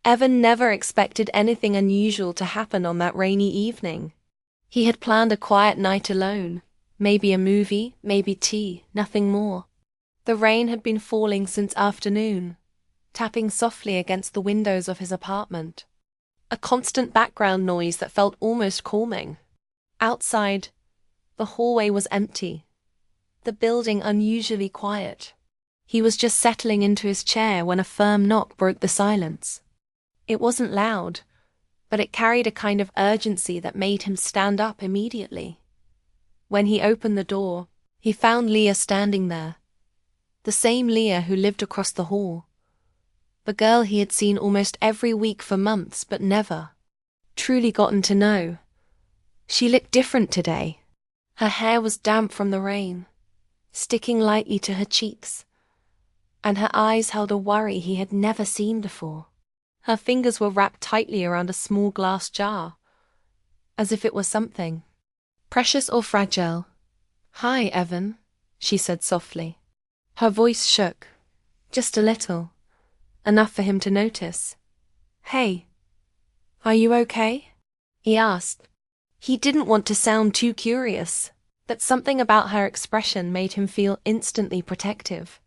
Evan never expected anything unusual to happen on that rainy evening. He had planned a quiet night alone, maybe a movie, maybe tea, nothing more. The rain had been falling since afternoon, tapping softly against the windows of his apartment. A constant background noise that felt almost calming. Outside, the hallway was empty, the building unusually quiet. He was just settling into his chair when a firm knock broke the silence. It wasn't loud, but it carried a kind of urgency that made him stand up immediately. When he opened the door, he found Leah standing there. The same Leah who lived across the hall. The girl he had seen almost every week for months but never truly gotten to know. She looked different today. Her hair was damp from the rain, sticking lightly to her cheeks, and her eyes held a worry he had never seen before. Her fingers were wrapped tightly around a small glass jar, as if it was something precious or fragile. "Hi, Evan," she said softly. Her voice shook, just a little, enough for him to notice. "Hey, are you okay?" he asked. He didn't want to sound too curious, but something about her expression made him feel instantly protective.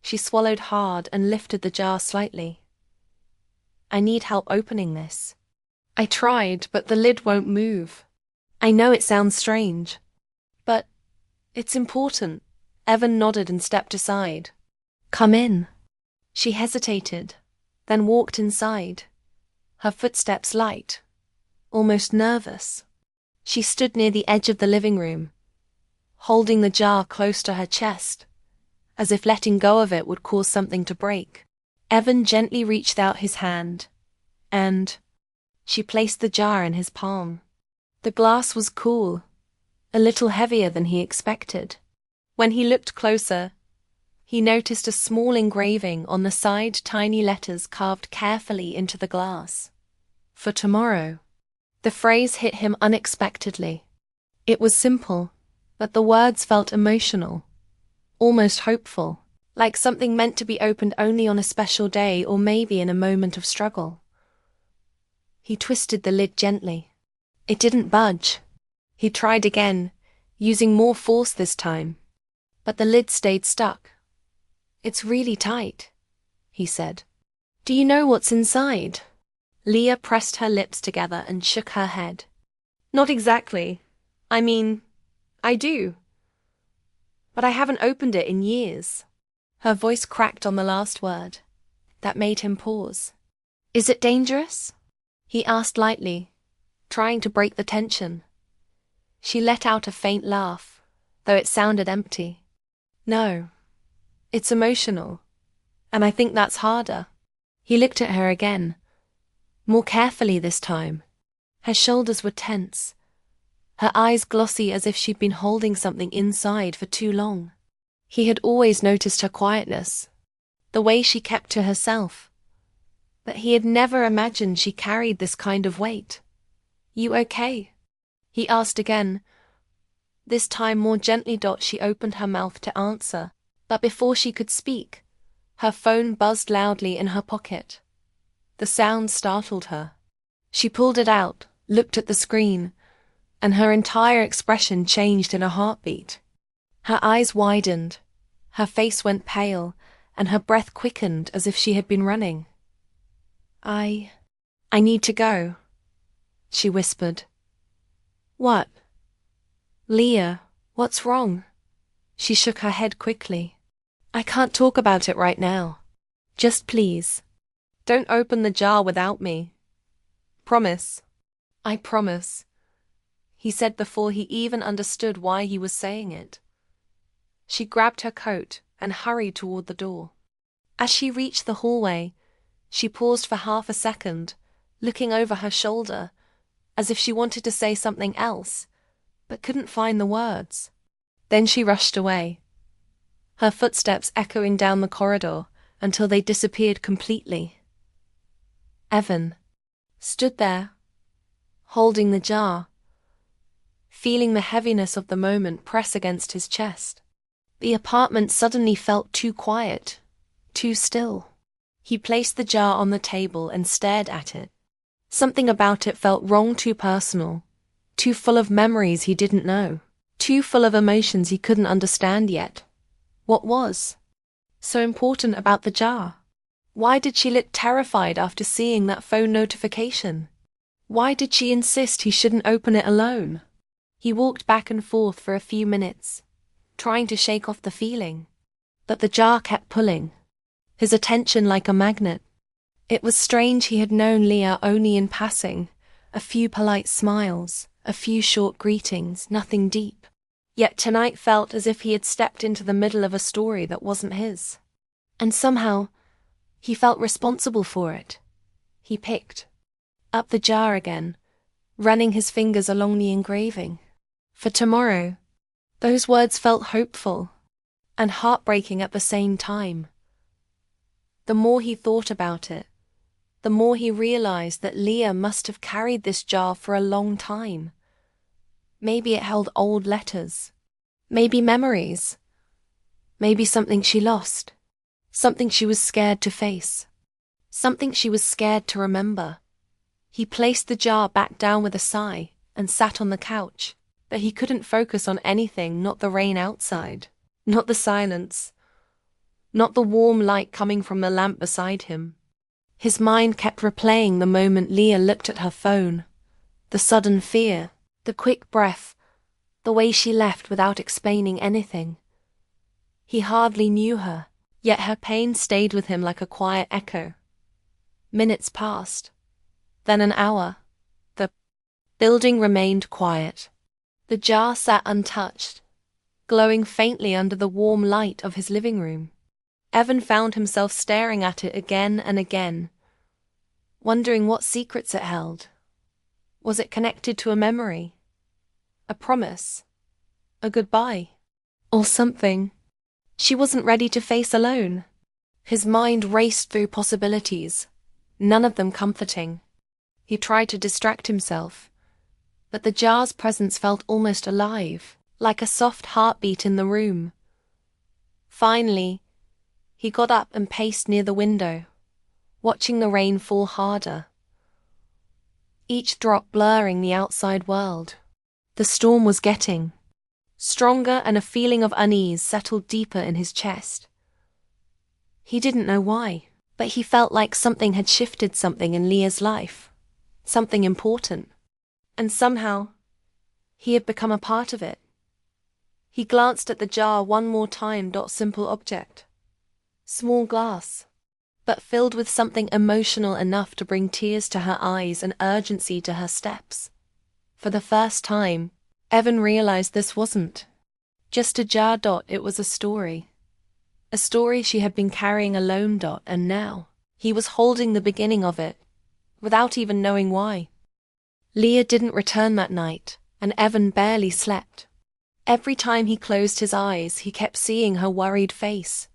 She swallowed hard and lifted the jar slightly. "I need help opening this." "I tried, but the lid won't move. I know it sounds strange, but it's important." Evan nodded and stepped aside. "Come in." She hesitated, then walked inside, her footsteps light, almost nervous. She stood near the edge of the living room, holding the jar close to her chest, as if letting go of it would cause something to break. Evan gently reached out his hand, and she placed the jar in his palm. The glass was cool, a little heavier than he expected. When he looked closer, he noticed a small engraving on the side, tiny letters carved carefully into the glass. "For tomorrow." The phrase hit him unexpectedly. It was simple, but the words felt emotional, almost hopeful, like something meant to be opened only on a special day or maybe in a moment of struggle. He twisted the lid gently. It didn't budge. He tried again, using more force this time, but the lid stayed stuck. "It's really tight," he said. "Do you know what's inside?" Leah pressed her lips together and shook her head. "Not exactly. I mean, I do. But I haven't opened it in years." Her voice cracked on the last word. That made him pause. "Is it dangerous?" he asked lightly, trying to break the tension. She let out a faint laugh, though it sounded empty. "No. It's emotional, and I think that's harder." He looked at her again, more carefully this time. Her shoulders were tense, her eyes glossy as if she'd been holding something inside for too long. He had always noticed her quietness, the way she kept to herself, but he had never imagined she carried this kind of weight. "You okay?" he asked again. This time more gently. She opened her mouth to answer, but before she could speak, her phone buzzed loudly in her pocket. The sound startled her. She pulled it out, looked at the screen, and her entire expression changed in a heartbeat. Her eyes widened, her face went pale, and her breath quickened as if she had been running. I need to go," she whispered. "What?" "Leah, what's wrong?" She shook her head quickly. "I can't talk about it right now. Just please, don't open the jar without me. Promise." "I promise," he said before he even understood why he was saying it. She grabbed her coat and hurried toward the door. As she reached the hallway, she paused for half a second, looking over her shoulder, as if she wanted to say something else, but couldn't find the words. Then she rushed away, her footsteps echoing down the corridor until they disappeared completely. Evan stood there, holding the jar, feeling the heaviness of the moment press against his chest. The apartment suddenly felt too quiet, too still. He placed the jar on the table and stared at it. Something about it felt wrong, too personal, too full of memories he didn't know, too full of emotions he couldn't understand yet. What was so important about the jar? Why did she look terrified after seeing that phone notification? Why did she insist he shouldn't open it alone? He walked back and forth for a few minutes, trying to shake off the feeling, but the jar kept pulling, his attention like a magnet. It was strange he had known Leah only in passing, a few polite smiles, a few short greetings, nothing deep. Yet tonight felt as if he had stepped into the middle of a story that wasn't his. And somehow, he felt responsible for it. He picked up the jar again, running his fingers along the engraving. For tomorrow, those words felt hopeful and heartbreaking at the same time. The more he thought about it, the more he realized that Leah must have carried this jar for a long time. Maybe it held old letters, maybe memories, maybe something she lost, something she was scared to face, something she was scared to remember. He placed the jar back down with a sigh and sat on the couch, but he couldn't focus on anything, not the rain outside, not the silence, not the warm light coming from the lamp beside him. His mind kept replaying the moment Leah looked at her phone, the sudden fear, the quick breath, the way she left without explaining anything. He hardly knew her, yet her pain stayed with him like a quiet echo. Minutes passed, then an hour. The building remained quiet. The jar sat untouched, glowing faintly under the warm light of his living room. Evan found himself staring at it again and again, wondering what secrets it held. Was it connected to a memory, a promise, a goodbye, or something she wasn't ready to face alone? His mind raced through possibilities, none of them comforting. He tried to distract himself, but the jar's presence felt almost alive, like a soft heartbeat in the room. Finally, he got up and paced near the window, watching the rain fall harder, each drop blurring the outside world. The storm was getting stronger, and a feeling of unease settled deeper in his chest. He didn't know why, but he felt like something had shifted, something in Leah's life, something important, and somehow he had become a part of it. He glanced at the jar one more time. Simple object, small glass, but filled with something emotional enough to bring tears to her eyes and urgency to her steps. For the first time, Evan realized this wasn't just a jar. It was a story she had been carrying alone. And now, he was holding the beginning of it, without even knowing why. Leah didn't return that night, and Evan barely slept. Every time he closed his eyes, he kept seeing her worried face,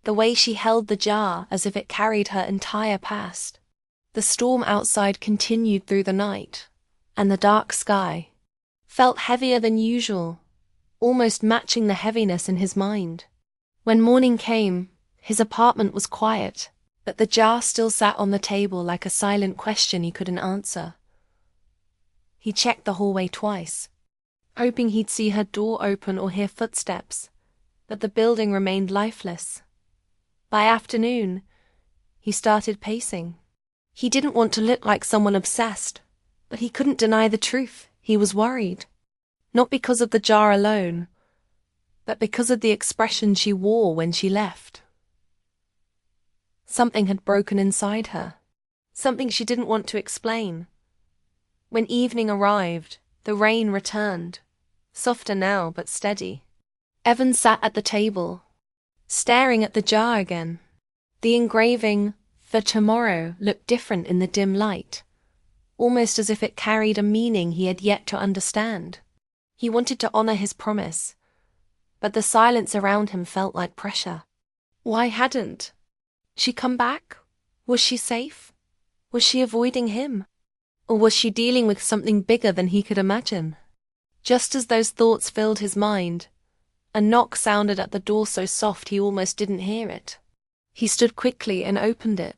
the way she held the jar as if it carried her entire past. The storm outside continued through the night, and the dark sky felt heavier than usual, almost matching the heaviness in his mind. When morning came, his apartment was quiet, but the jar still sat on the table like a silent question he couldn't answer. He checked the hallway twice, hoping he'd see her door open or hear footsteps, but the building remained lifeless. By afternoon, he started pacing. He didn't want to look like someone obsessed, but he couldn't deny the truth. He was worried. Not because of the jar alone, but because of the expression she wore when she left. Something had broken inside her, something she didn't want to explain. When evening arrived, the rain returned, softer now but steady. Evan sat at the table, staring at the jar again. The engraving, "For tomorrow," looked different in the dim light, almost as if it carried a meaning he had yet to understand. He wanted to honor his promise, but the silence around him felt like pressure. Why hadn't she come back? Was she safe? Was she avoiding him? Or was she dealing with something bigger than he could imagine? Just as those thoughts filled his mind, a knock sounded at the door so soft he almost didn't hear it. He stood quickly and opened it.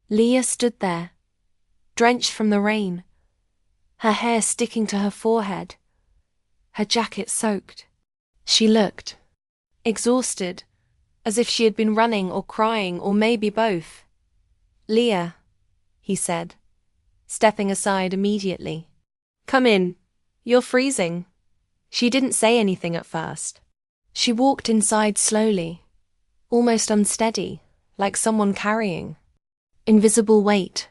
Leah stood there, drenched from the rain, her hair sticking to her forehead, her jacket soaked. She looked exhausted, as if she had been running or crying or maybe both. "Leah," he said, stepping aside immediately. "Come in. You're freezing." She didn't say anything at first. She walked inside slowly, almost unsteady, like someone carrying invisible weight.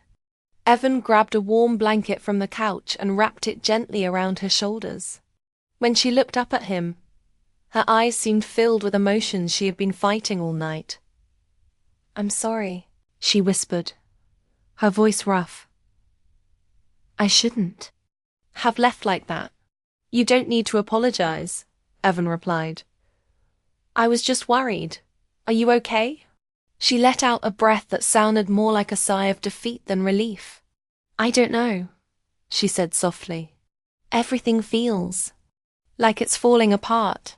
Evan grabbed a warm blanket from the couch and wrapped it gently around her shoulders. When she looked up at him, her eyes seemed filled with emotions she had been fighting all night. "I'm sorry," she whispered, her voice rough. "I shouldn't have left like that." "You don't need to apologize," Evan replied. "I was just worried. Are you okay?" She let out a breath that sounded more like a sigh of defeat than relief. "I don't know," she said softly. "Everything feels like it's falling apart."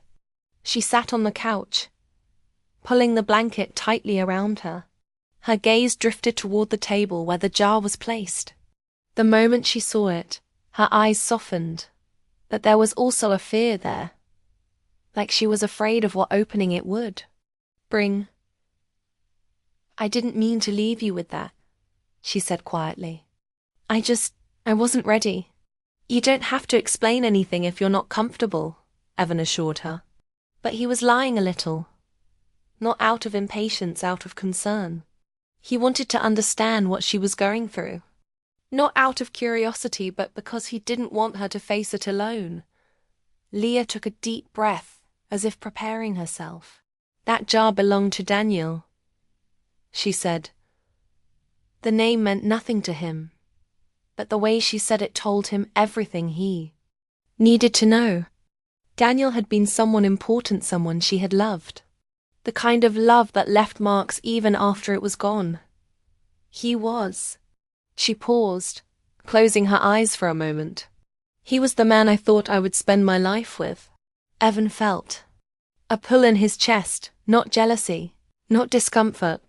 She sat on the couch, pulling the blanket tightly around her. Her gaze drifted toward the table where the jar was placed. The moment she saw it, her eyes softened, but there was also a fear there, like she was afraid of what opening it would bring. "I didn't mean to leave you with that," she said quietly. I wasn't ready." "You don't have to explain anything if you're not comfortable," Evan assured her. But he was lying a little, not out of impatience, out of concern. He wanted to understand what she was going through. Not out of curiosity, but because he didn't want her to face it alone. Leah took a deep breath, as if preparing herself. "That jar belonged to Daniel," she said. The name meant nothing to him, but the way she said it told him everything he needed to know. Daniel had been someone important, someone she had loved. The kind of love that left marks even after it was gone. He was. She paused, closing her eyes for a moment. "He was the man I thought I would spend my life with." Evan felt a pull in his chest, not jealousy, not discomfort,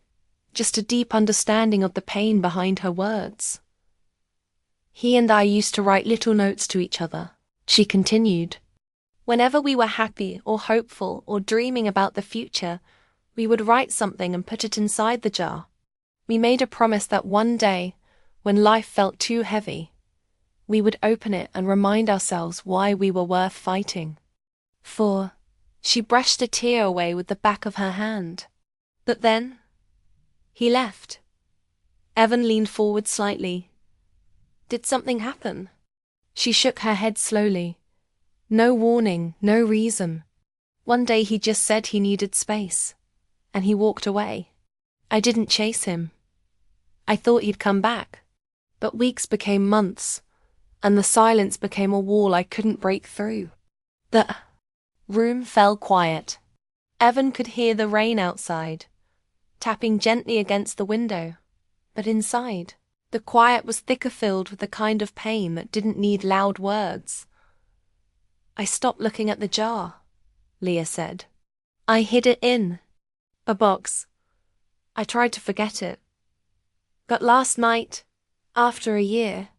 just a deep understanding of the pain behind her words. "He and I used to write little notes to each other," she continued. "Whenever we were happy or hopeful or dreaming about the future, we would write something and put it inside the jar. We made a promise that one day, when life felt too heavy, we would open it and remind ourselves why we were worth fighting for." She brushed a tear away with the back of her hand. "But then he left." Evan leaned forward slightly. "Did something happen?" She shook her head slowly. "No warning, no reason. One day he just said he needed space, and he walked away. I didn't chase him. I thought he'd come back. But weeks became months, and the silence became a wall I couldn't break through." The room fell quiet. Evan could hear the rain outside, tapping gently against the window. But inside, the quiet was thicker, filled with the kind of pain that didn't need loud words. "I stopped looking at the jar," Leah said. "I hid it in a box. I tried to forget it. But last night, after a year,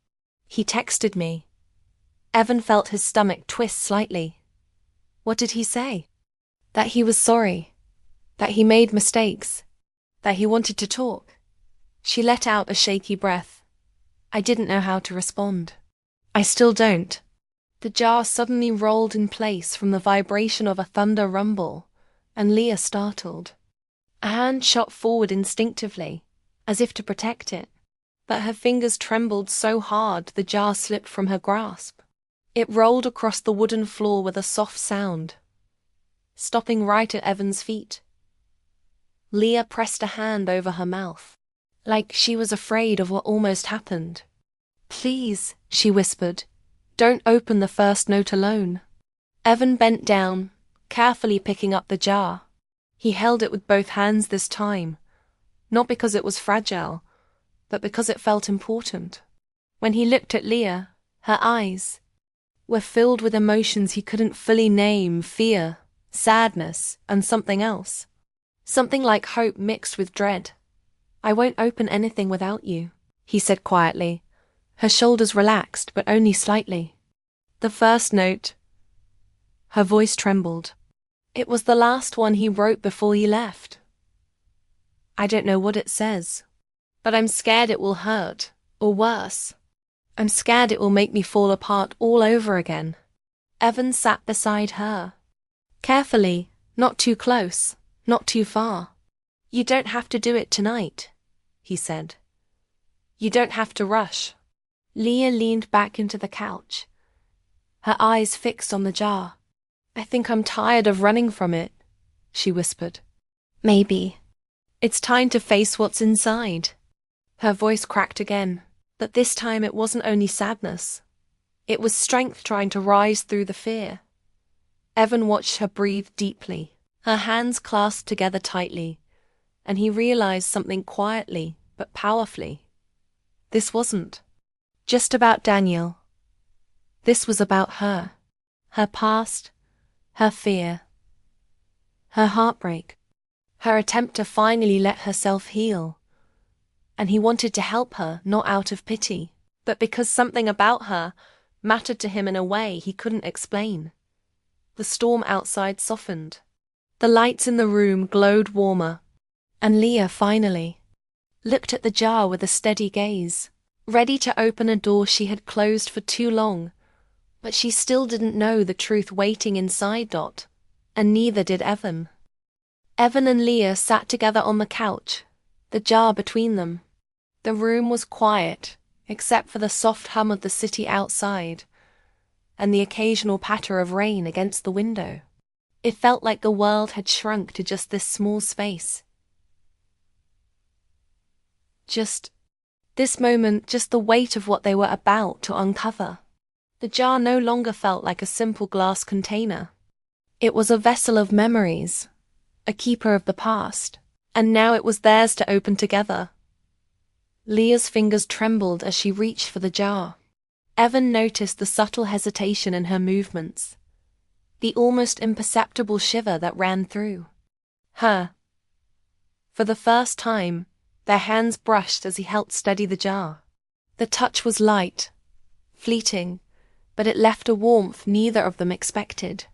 he texted me." Evan felt his stomach twist slightly. What did he say? That he was sorry, that he made mistakes, that he wanted to talk. She let out a shaky breath. "I didn't know how to respond. I still don't." The jar suddenly rolled in place from the vibration of a thunder rumble, and Leah startled. A hand shot forward instinctively, as if to protect it, but her fingers trembled so hard the jar slipped from her grasp. It rolled across the wooden floor with a soft sound, stopping right at Evan's feet. Leah pressed a hand over her mouth, like she was afraid of what almost happened. "Please," she whispered, "don't open the first note alone." Evan bent down, carefully picking up the jar. He held it with both hands this time, not because it was fragile, but because it felt important. When he looked at Leah, her eyes were filled with emotions he couldn't fully name: fear, sadness, and something else. something like hope mixed with dread. "I won't open anything without you," he said quietly. Her shoulders relaxed, but only slightly. "The first note." Her voice trembled. "It was the last one he wrote before he left. I don't know what it says, but I'm scared it will hurt, or worse. I'm scared it will make me fall apart all over again." Evan sat beside her. Carefully, not too close, not too far. "You don't have to do it tonight," he said. "You don't have to rush." Leah leaned back into the couch, her eyes fixed on the jar. "I think I'm tired of running from it," she whispered. "Maybe. It's time to face what's inside." Her voice cracked again, but this time it wasn't only sadness. It was strength trying to rise through the fear. Evan watched her breathe deeply, her hands clasped together tightly, and he realized something quietly but powerfully. This wasn't just about Daniel. This was about her past, her fear, her heartbreak, her attempt to finally let herself heal. And he wanted to help her, not out of pity, but because something about her mattered to him in a way he couldn't explain. The storm outside softened. The lights in the room glowed warmer, and Leah finally looked at the jar with a steady gaze, ready to open a door she had closed for too long. But she still didn't know the truth waiting inside. And neither did Evan. Evan and Leah sat together on the couch, the jar between them. The room was quiet, except for the soft hum of the city outside, and the occasional patter of rain against the window. It felt like the world had shrunk to just this small space. Just this moment, just the weight of what they were about to uncover. The jar no longer felt like a simple glass container. It was a vessel of memories, a keeper of the past, and now it was theirs to open together. Leah's fingers trembled as she reached for the jar. Evan noticed the subtle hesitation in her movements, the almost imperceptible shiver that ran through her. For the first time, their hands brushed as he helped steady the jar. The touch was light, fleeting, but it left a warmth neither of them expected.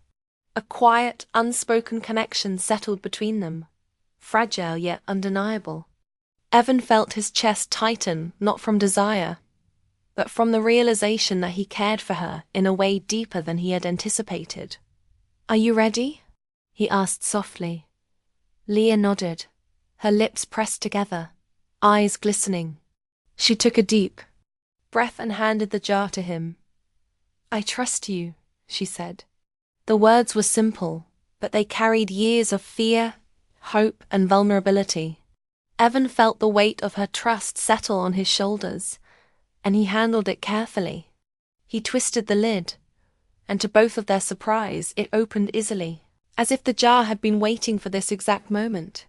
A quiet, unspoken connection settled between them, fragile yet undeniable. Evan felt his chest tighten, not from desire, but from the realization that he cared for her in a way deeper than he had anticipated. "Are you ready?" he asked softly. Leah nodded, her lips pressed together, eyes glistening. She took a deep breath and handed the jar to him. "I trust you," she said. The words were simple, but they carried years of fear, hope, and vulnerability. Evan felt the weight of her trust settle on his shoulders, and he handled it carefully. He twisted the lid, and to both of their surprise, it opened easily, as if the jar had been waiting for this exact moment.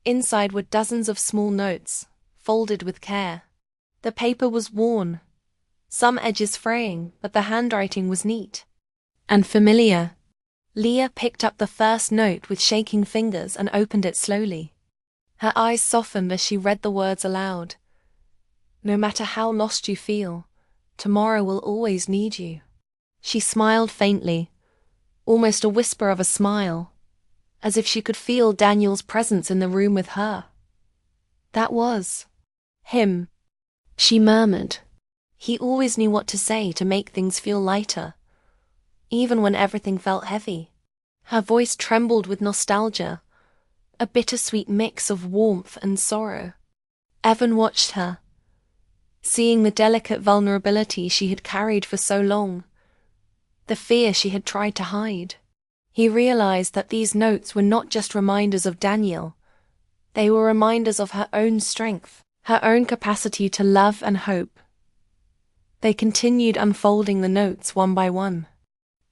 Inside were dozens of small notes, folded with care. The paper was worn, some edges fraying, but the handwriting was neat and familiar. Leah picked up the first note with shaking fingers and opened it slowly. Her eyes softened as she read the words aloud. "No matter how lost you feel, tomorrow will always need you." She smiled faintly, almost a whisper of a smile, as if she could feel Daniel's presence in the room with her. "That was him," she murmured. "He always knew what to say to make things feel lighter, even when everything felt heavy." Her voice trembled with nostalgia, a bittersweet mix of warmth and sorrow. Evan watched her, seeing the delicate vulnerability she had carried for so long, the fear she had tried to hide. He realized that these notes were not just reminders of Daniel. They were reminders of her own strength, her own capacity to love and hope. They continued unfolding the notes one by one.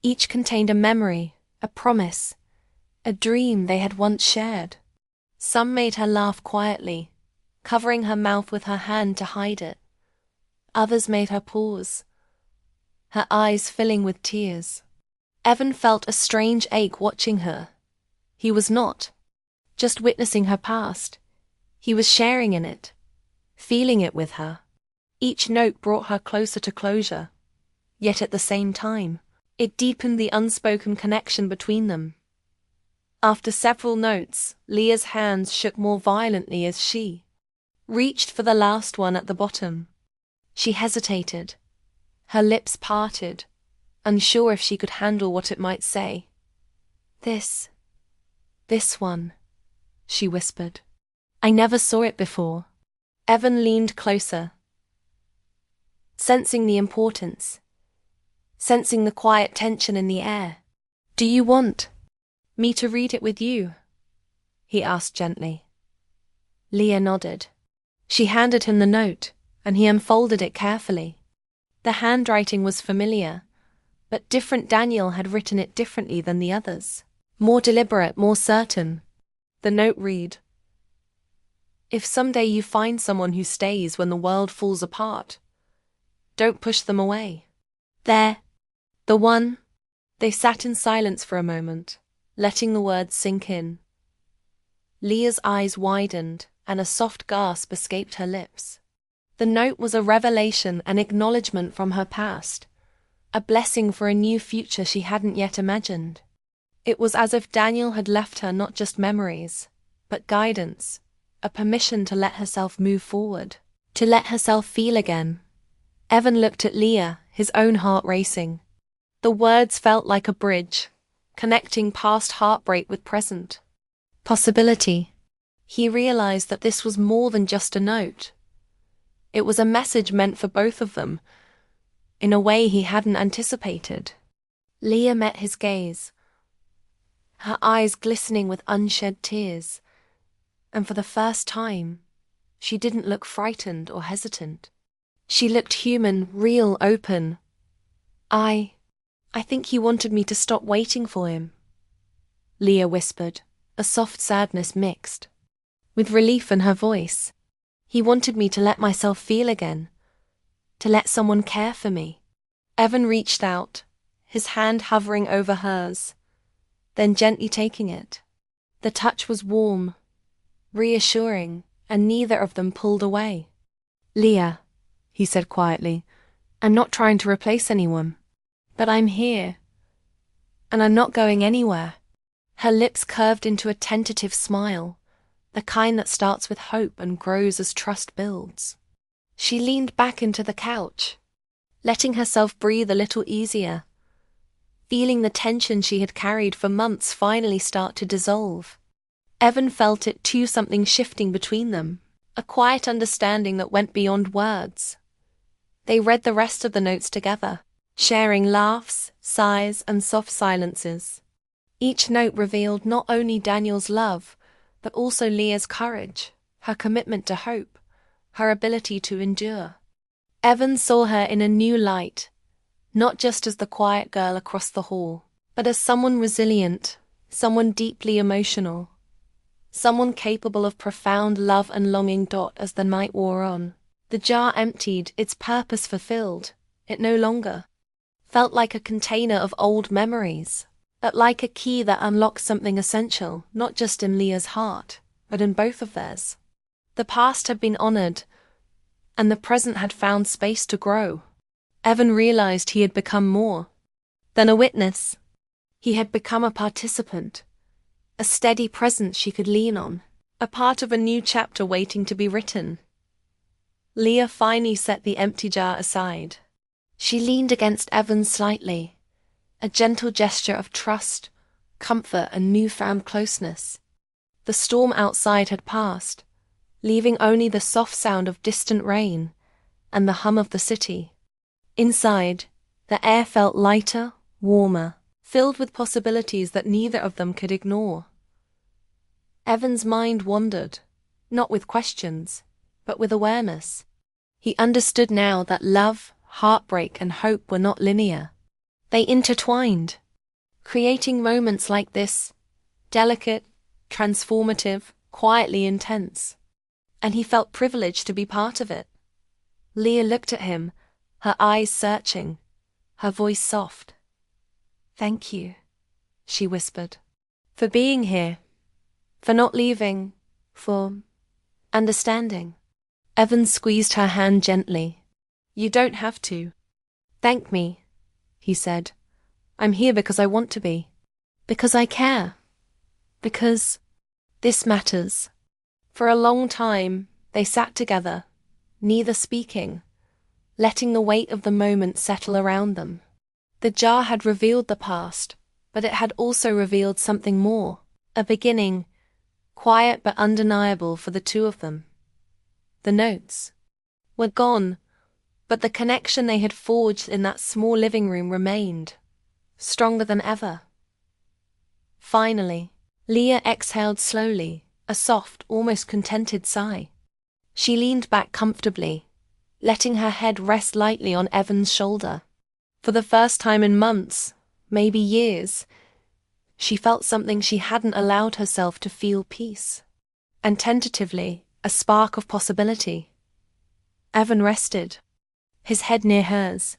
Each contained a memory, a promise, a dream they had once shared. Some made her laugh quietly, covering her mouth with her hand to hide it. Others made her pause, her eyes filling with tears. Evan felt a strange ache watching her. He was not just witnessing her past. He was sharing in it, feeling it with her. Each note brought her closer to closure, yet at the same time, it deepened the unspoken connection between them. After several notes, Leah's hands shook more violently as she reached for the last one at the bottom. She hesitated, her lips parted, unsure if she could handle what it might say. This one, she whispered. I never saw it before. Evan leaned closer, sensing the importance, sensing the quiet tension in the air. Do you want me to read it with you? He asked gently. Leah nodded. She handed him the note, and he unfolded it carefully. The handwriting was familiar, but different. Daniel had written it differently than the others. More deliberate, more certain. The note read, If someday you find someone who stays when the world falls apart, don't push them away. There. The one. They sat in silence for a moment, letting the words sink in. Leah's eyes widened, and a soft gasp escaped her lips. The note was a revelation, an acknowledgement from her past, a blessing for a new future she hadn't yet imagined. It was as if Daniel had left her not just memories, but guidance, a permission to let herself move forward, to let herself feel again. Evan looked at Leah, his own heart racing. The words felt like a bridge, connecting past heartbreak with present possibility. He realized that this was more than just a note. It was a message meant for both of them, in a way he hadn't anticipated. Leah met his gaze, her eyes glistening with unshed tears, and for the first time, she didn't look frightened or hesitant. She looked human, real, open. I think he wanted me to stop waiting for him, Leah whispered, a soft sadness mixed with relief in her voice. He wanted me to let myself feel again, to let someone care for me. Evan reached out, his hand hovering over hers, then gently taking it. The touch was warm, reassuring, and neither of them pulled away. Leah, he said quietly, I'm not trying to replace anyone, but I'm here, and I'm not going anywhere. Her lips curved into a tentative smile, the kind that starts with hope and grows as trust builds. She leaned back into the couch, letting herself breathe a little easier, feeling the tension she had carried for months finally start to dissolve. Evan felt it too, something shifting between them, a quiet understanding that went beyond words. They read the rest of the notes together, sharing laughs, sighs, and soft silences. Each note revealed not only Daniel's love, but also Leah's courage, her commitment to hope, her ability to endure. Evan saw her in a new light, not just as the quiet girl across the hall, but as someone resilient, someone deeply emotional, someone capable of profound love and longing. As the night wore on, the jar emptied, its purpose fulfilled. It no longer felt like a container of old memories, but like a key that unlocked something essential, not just in Leah's heart, but in both of theirs. The past had been honored, and the present had found space to grow. Evan realized he had become more than a witness. He had become a participant, a steady presence she could lean on, a part of a new chapter waiting to be written. Leah finally set the empty jar aside. She leaned against Evan slightly, a gentle gesture of trust, comfort, and newfound closeness. The storm outside had passed, leaving only the soft sound of distant rain and the hum of the city. Inside, the air felt lighter, warmer, filled with possibilities that neither of them could ignore. Evan's mind wandered, not with questions, but with awareness. He understood now that love, heartbreak, and hope were not linear. They intertwined, creating moments like this, delicate, transformative, quietly intense. And he felt privileged to be part of it. Leah looked at him, her eyes searching, her voice soft. Thank you, she whispered, for being here, for not leaving, for understanding. Evan squeezed her hand gently. You don't have to. Thank me, he said. I'm here because I want to be. Because I care. Because this matters. For a long time, they sat together, neither speaking, letting the weight of the moment settle around them. The jar had revealed the past, but it had also revealed something more, a beginning, quiet but undeniable for the two of them. The notes were gone, but the connection they had forged in that small living room remained, stronger than ever. Finally, Leah exhaled slowly, a soft, almost contented sigh. She leaned back comfortably, letting her head rest lightly on Evan's shoulder. For the first time in months, maybe years, she felt something she hadn't allowed herself to feel: peace. And tentatively, a spark of possibility. Evan rested, his head near hers,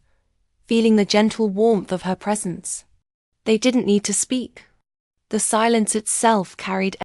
feeling the gentle warmth of her presence. They didn't need to speak. The silence itself carried